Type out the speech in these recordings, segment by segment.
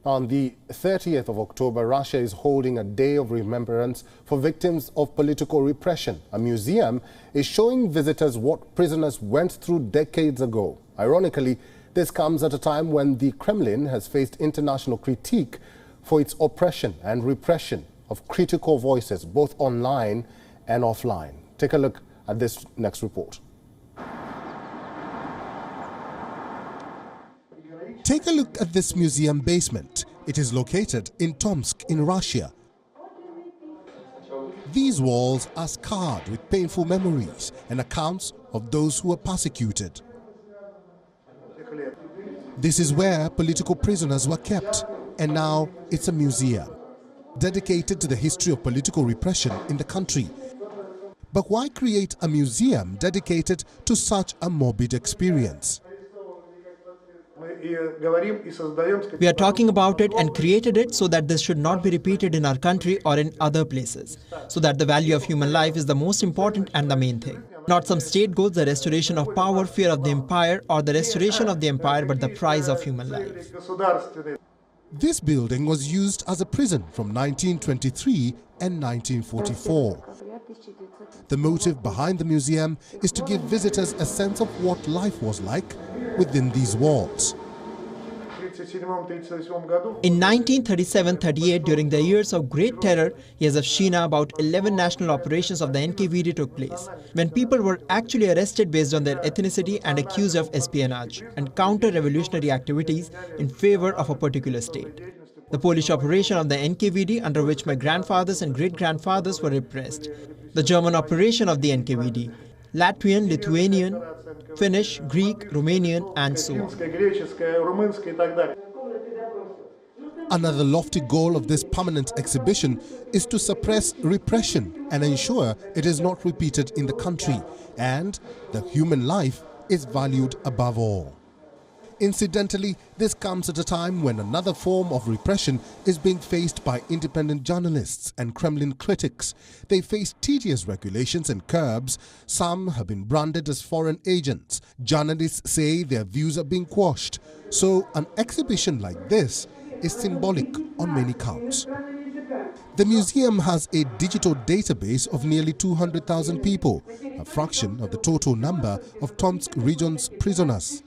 On the 30th of October, Russia is holding a day of remembrance for victims of political repression. A museum is showing visitors what prisoners went through decades ago. Ironically, this comes at a time when the Kremlin has faced international critique for its oppression and repression of critical voices, both online and offline. Take a look at this next report. Take a look at this museum basement. It is located in Tomsk in Russia. These walls are scarred with painful memories and accounts of those who were persecuted. This is where political prisoners were kept, and now it's a museum dedicated to the history of political repression in the country. But why create a museum dedicated to such a morbid experience? We are talking about it and created it so that this should not be repeated in our country or in other places. So that the value of human life is the most important and the main thing. Not some state goals, the restoration of power, fear of the empire, or the restoration of the empire, but the price of human life. This building was used as a prison from 1923 and 1944. The motive behind the museum is to give visitors a sense of what life was like within these walls. In 1937-38, during the years of Great Terror, Yazovshchina, about 11 national operations of the NKVD took place, when people were actually arrested based on their ethnicity and accused of espionage and counter-revolutionary activities in favor of a particular state. The Polish operation of the NKVD, under which my grandfathers and great-grandfathers were repressed. The German operation of the NKVD, Latvian, Lithuanian, Finnish, Greek, Romanian, and so on. Another lofty goal of this permanent exhibition is to suppress repression and ensure it is not repeated in the country, and the human life is valued above all. Incidentally, this comes at a time when another form of repression is being faced by independent journalists and Kremlin critics. They face tedious regulations and curbs. Some have been branded as foreign agents. Journalists say their views are being quashed. So an exhibition like this is symbolic on many counts. The museum has a digital database of nearly 200,000 people, a fraction of the total number of Tomsk region's prisoners.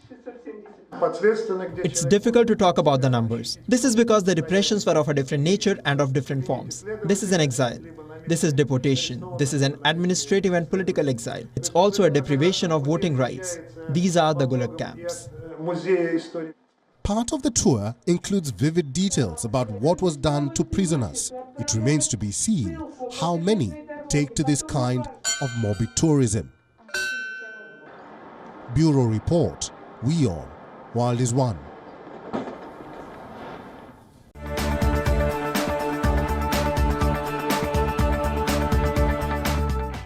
It's difficult to talk about the numbers. This is because the repressions were of a different nature and of different forms. This is an exile. This is deportation. This is an administrative and political exile. It's also a deprivation of voting rights. These are the Gulag camps. Part of the tour includes vivid details about what was done to prisoners. It remains to be seen how many take to this kind of morbid tourism. Bureau Report, WION, World is One.